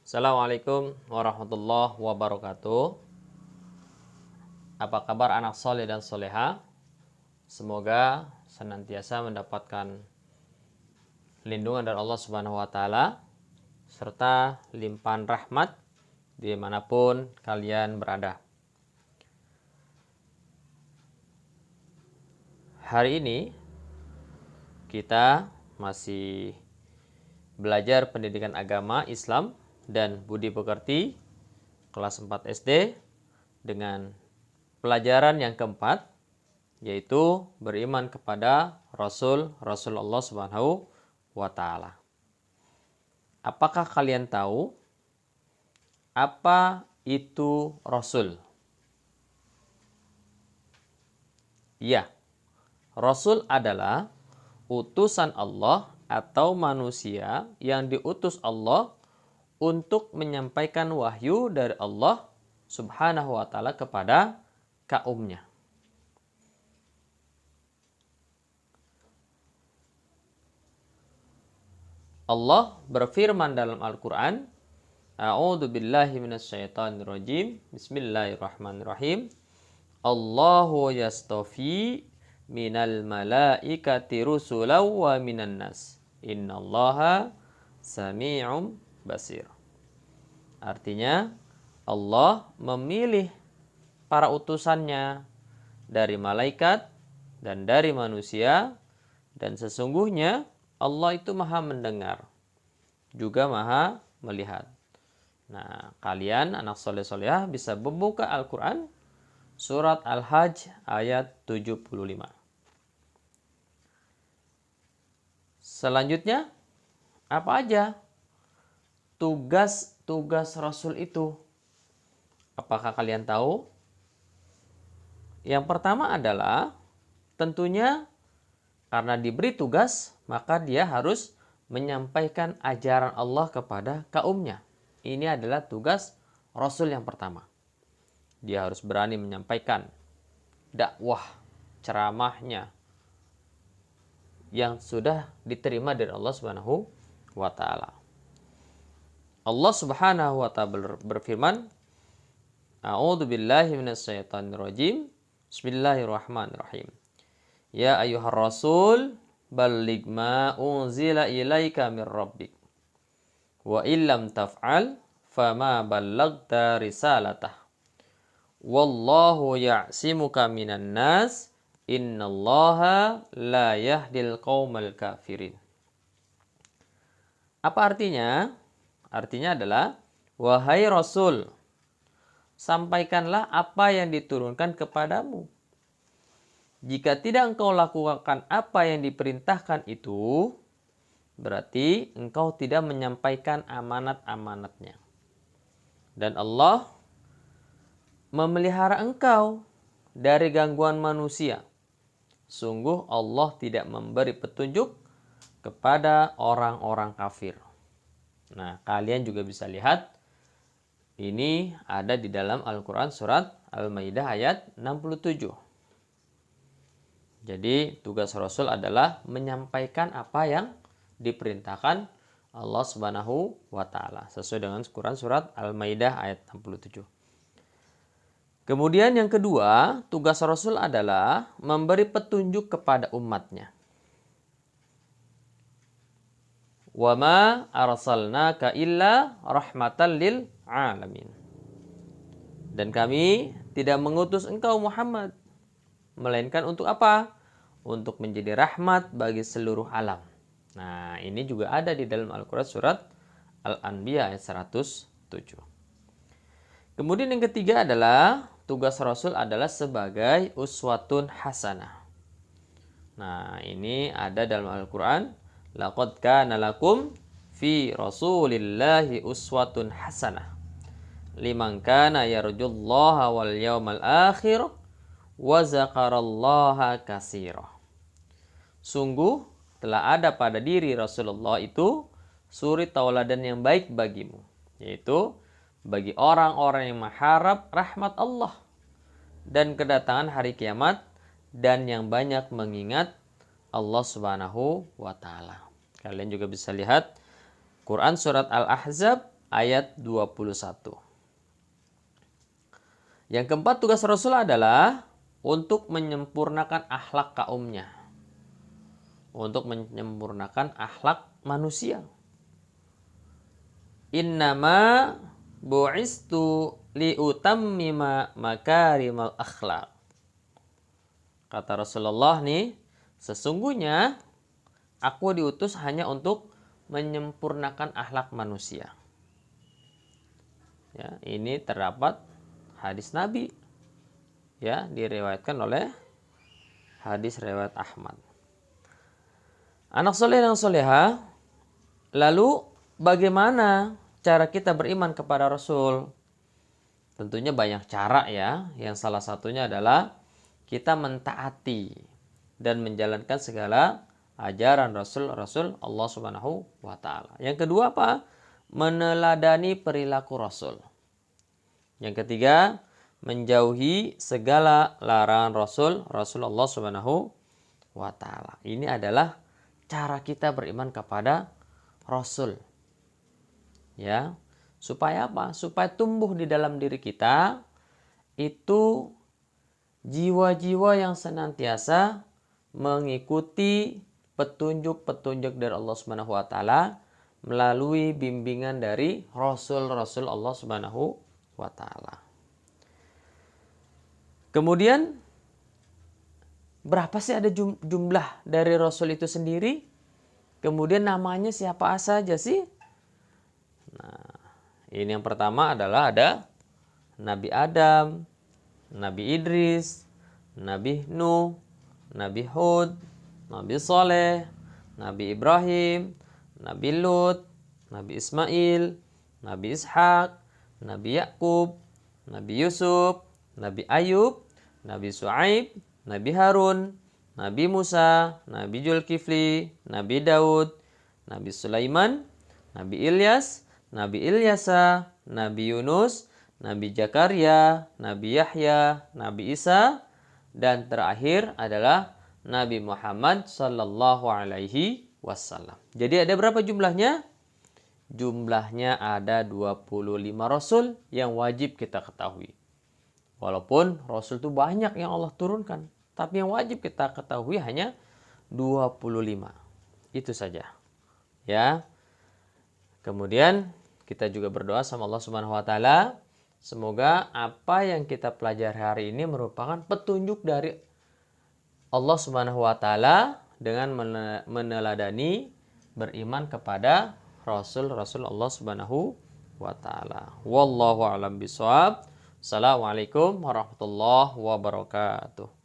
Assalamualaikum warahmatullahi wabarakatuh. Apa kabar anak soleh dan soleha? Semoga senantiasa mendapatkan lindungan dari Allah Subhanahu wa Ta'ala serta limpahan rahmat dimanapun kalian berada. Hari ini kita masih belajar pendidikan agama Islam dan budi pekerti kelas 4 SD dengan pelajaran yang keempat, yaitu beriman kepada Rasul Allah Subhanahu wa Ta'ala. Apakah kalian tahu apa itu Rasul? Ya, Rasul adalah utusan Allah atau manusia yang diutus Allah untuk menyampaikan wahyu dari Allah Subhanahu wa Ta'ala kepada kaumnya. Allah berfirman dalam Al-Quran, A'udzu billahi minasyaitonir rajim. Bismillahirrahmanirrahim. Allahu yastafi minal malaikati rusulan wa minan nas. Innallaha sami'um basir. Artinya, Allah memilih para utusannya dari malaikat dan dari manusia, dan sesungguhnya Allah itu maha mendengar, juga maha melihat. Nah, kalian anak soleh-solehah bisa membuka Al-Quran surat Al-Hajj ayat 75. Selanjutnya, apa aja tugas Rasul itu? Apakah kalian tahu? Yang pertama adalah tentunya karena diberi tugas, maka dia harus menyampaikan ajaran Allah kepada kaumnya. Ini adalah tugas Rasul yang pertama. Dia harus berani menyampaikan dakwah, ceramahnya yang sudah diterima dari Allah Subhanahu wa Ta'ala. Allah Subhanahu wa Ta'ala berfirman, A'udzu billahi minasyaitonir rajim. Bismillahirrahmanirrahim. Ya ayyuhar rasul balligh ma unzila ilaika mir rabbik. Wa illam taf'al fama ballaghta risalatah. Wallahu ya'simuka minan nas. Innallaha la yahdil qaumal kafirin. Apa artinya? Artinya adalah, wahai Rasul, sampaikanlah apa yang diturunkan kepadamu. Jika tidak engkau lakukan apa yang diperintahkan itu, berarti engkau tidak menyampaikan amanat-amanatnya. Dan Allah memelihara engkau dari gangguan manusia. Sungguh Allah tidak memberi petunjuk kepada orang-orang kafir. Nah, kalian juga bisa lihat, ini ada di dalam Al-Quran surat Al-Maidah ayat 67. Jadi tugas Rasul adalah menyampaikan apa yang diperintahkan Allah Subhanahu wa Ta'ala sesuai dengan Quran surat Al-Maidah ayat 67. Kemudian yang kedua, tugas Rasul adalah memberi petunjuk kepada umatnya. Wa ma arsalnaka illa rahmatan lil alamin. Dan kami tidak mengutus engkau Muhammad melainkan untuk apa? Untuk menjadi rahmat bagi seluruh alam. Nah, ini juga ada di dalam Al-Quran surat Al-Anbiya ayat 107. Kemudian yang ketiga adalah tugas Rasul adalah sebagai uswatun hasanah. Nah, ini ada dalam Al-Quran. Laqad kana lakum fi rasulillahi uswatun hasanah liman kana yarjullaha wal yawmal akhir wa zakarallaha katsira. Sungguh telah ada pada diri Rasulullah itu suri tauladan yang baik bagimu, yaitu bagi orang-orang yang mengharap rahmat Allah dan kedatangan hari kiamat dan yang banyak mengingat Allah Subhanahu wa Ta'ala. Kalian juga bisa lihat Quran surat Al-Ahzab ayat 21. Yang keempat, tugas Rasul adalah untuk menyempurnakan akhlak kaumnya. Untuk menyempurnakan akhlak manusia. Innama bu'istu liutammima makarimal akhlak. Kata Rasulullah nih, sesungguhnya aku diutus hanya untuk menyempurnakan akhlak manusia. Ya, ini terdapat hadis Nabi. Ya, diriwayatkan oleh hadis riwayat Ahmad. Anak soleh dan soleha, lalu bagaimana cara kita beriman kepada Rasul? Tentunya banyak cara ya. Yang salah satunya adalah kita mentaati dan menjalankan segala ajaran Rasul Allah Subhanahu wa taala. Yang kedua apa? Meneladani perilaku Rasul. Yang ketiga, menjauhi segala larangan Rasul Allah Subhanahu wa taala. Ini adalah cara kita beriman kepada Rasul. Ya. Supaya apa? Supaya tumbuh di dalam diri kita itu jiwa-jiwa yang senantiasa mengikuti petunjuk-petunjuk dari Allah Subhanahu wa taala melalui bimbingan dari Rasul-Rasul Allah Subhanahu wa taala. Kemudian berapa sih ada jumlah dari Rasul itu sendiri? Kemudian namanya siapa saja sih? Nah, ini yang pertama adalah ada Nabi Adam, Nabi Idris, Nabi Nuh, Nabi Hud, Nabi Saleh, Nabi Ibrahim, Nabi Lut, Nabi Ismail, Nabi Ishak, Nabi Yakub, Nabi Yusuf, Nabi Ayub, Nabi Shu'aib, Nabi Harun, Nabi Musa, Nabi Zulkifli, Nabi Daud, Nabi Sulaiman, Nabi Ilyas, Nabi Ilyasa, Nabi Yunus, Nabi Zakaria, Nabi Yahya, Nabi Isa, dan terakhir adalah Nabi Muhammad sallallahu alaihi wasallam. Jadi ada berapa jumlahnya? Jumlahnya ada 25 Rasul yang wajib kita ketahui. Walaupun Rasul itu banyak yang Allah turunkan, tapi yang wajib kita ketahui hanya 25. Itu saja. Ya. Kemudian kita juga berdoa sama Allah Subhanahu wa taala, semoga apa yang kita pelajari hari ini merupakan petunjuk dari Allah Subhanahu wa taala dengan meneladani beriman kepada Rasul-Rasul Allah Subhanahu wa taala. Wallahu a'lam bishawab. Assalamualaikum warahmatullahi wabarakatuh.